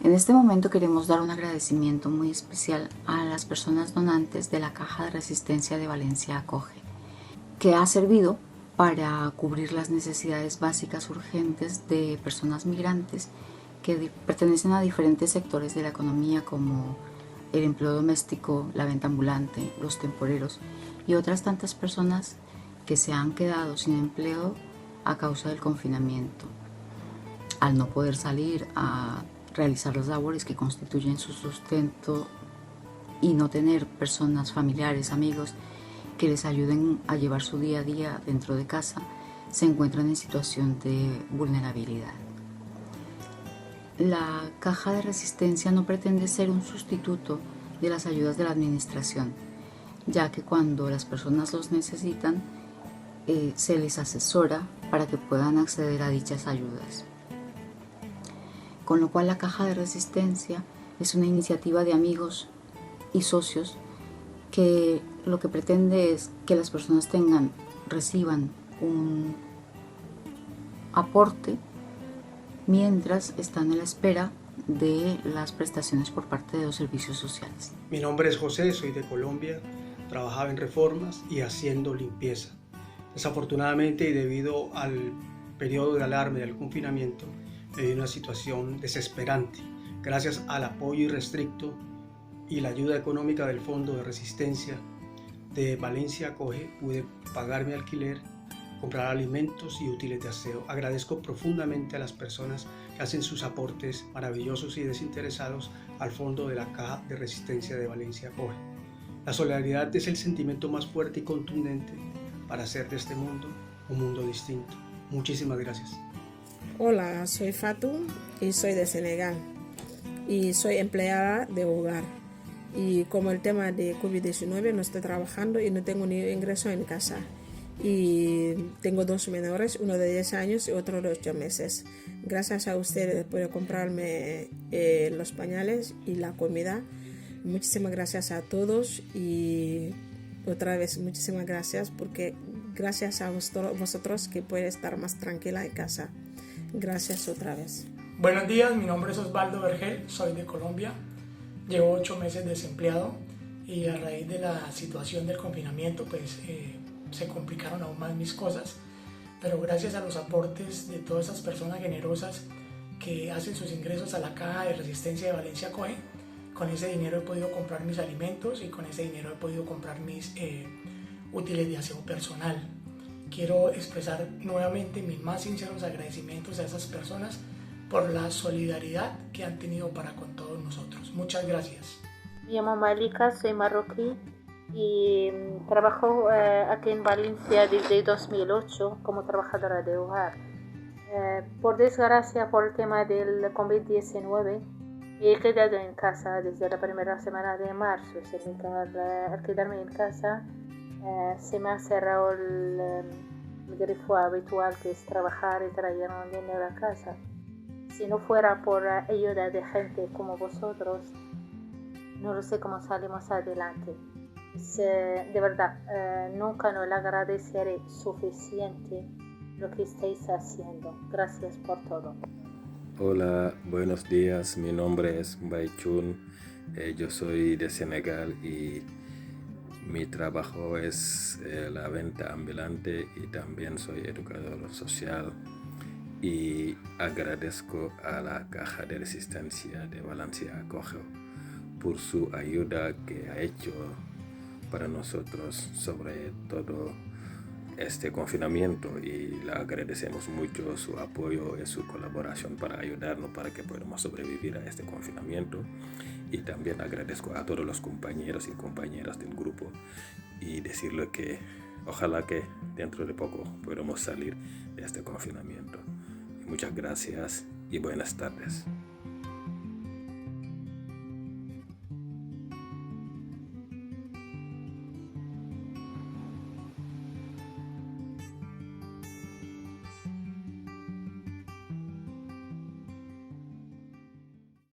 En este momento queremos dar un agradecimiento muy especial a las personas donantes de la Caja de Resistencia de Valencia Acoge, que ha servido para cubrir las necesidades básicas urgentes de personas migrantes que pertenecen a diferentes sectores de la economía como el empleo doméstico, la venta ambulante, los temporeros y otras tantas personas que se han quedado sin empleo a causa del confinamiento, al no poder salir a realizar las labores que constituyen su sustento y no tener personas, familiares, amigos que les ayuden a llevar su día a día dentro de casa, se encuentran en situación de vulnerabilidad. La Caja de Resistencia no pretende ser un sustituto de las ayudas de la administración, ya que cuando las personas los necesitan, se les asesora para que puedan acceder a dichas ayudas. Con lo cual la Caja de Resistencia es una iniciativa de amigos y socios que lo que pretende es que las personas reciban un aporte mientras están a la espera de las prestaciones por parte de los servicios sociales. Mi nombre es José, soy de Colombia, trabajaba en reformas y haciendo limpieza. Desafortunadamente y debido al periodo de alarma y al confinamiento, me dio una situación desesperante. Gracias al apoyo irrestricto y la ayuda económica del Fondo de Resistencia de Valencia Acoge, pude pagar mi alquiler, comprar alimentos y útiles de aseo. Agradezco profundamente a las personas que hacen sus aportes maravillosos y desinteresados al fondo de la Caja de Resistencia de Valencia Acoge. La solidaridad es el sentimiento más fuerte y contundente para hacer de este mundo un mundo distinto. Muchísimas gracias. Hola, soy Fatou y soy de Senegal y soy empleada de hogar. Y como el tema de COVID-19 no estoy trabajando y no tengo ni ingreso en casa. Y tengo 2 menores, uno de 10 años y otro de 8 meses. Gracias a ustedes puedo comprarme los pañales y la comida. Muchísimas gracias a todos y otra vez muchísimas gracias porque gracias a vosotros que puedo estar más tranquila en casa. Gracias otra vez. Buenos días, mi nombre es Osvaldo Vergel, soy de Colombia. Llevo 8 meses desempleado y a raíz de la situación del confinamiento pues se complicaron aún más mis cosas, pero gracias a los aportes de todas esas personas generosas que hacen sus ingresos a la Caja de Resistencia de Valencia Acoge, con ese dinero he podido comprar mis alimentos y con ese dinero he podido comprar mis útiles de aseo personal. Quiero expresar nuevamente mis más sinceros agradecimientos a esas personas por la solidaridad que han tenido para con todos nosotros. Muchas gracias. Me llamo Malika, soy marroquí y trabajo aquí en Valencia desde 2008 como trabajadora de hogar. Por desgracia, por el tema del COVID-19, he quedado en casa desde la primera semana de marzo. Al quedarme en casa, se me ha cerrado el grifo habitual, que es trabajar y traer un dinero a casa. Si no fuera por la ayuda de gente como vosotros, no lo sé cómo salimos adelante. De verdad, nunca nos agradeceré suficiente lo que estáis haciendo. Gracias por todo. Hola, buenos días. Mi nombre es Baichun. Yo soy de Senegal y mi trabajo es la venta ambulante y también soy educador social. Y agradezco a la Caja de Resistencia de Valencia Acoge por su ayuda que ha hecho para nosotros, sobre todo este confinamiento, y le agradecemos mucho su apoyo y su colaboración para ayudarnos para que podamos sobrevivir a este confinamiento. Y también agradezco a todos los compañeros y compañeras del grupo y decirle que ojalá que dentro de poco podamos salir de este confinamiento. Muchas gracias y buenas tardes.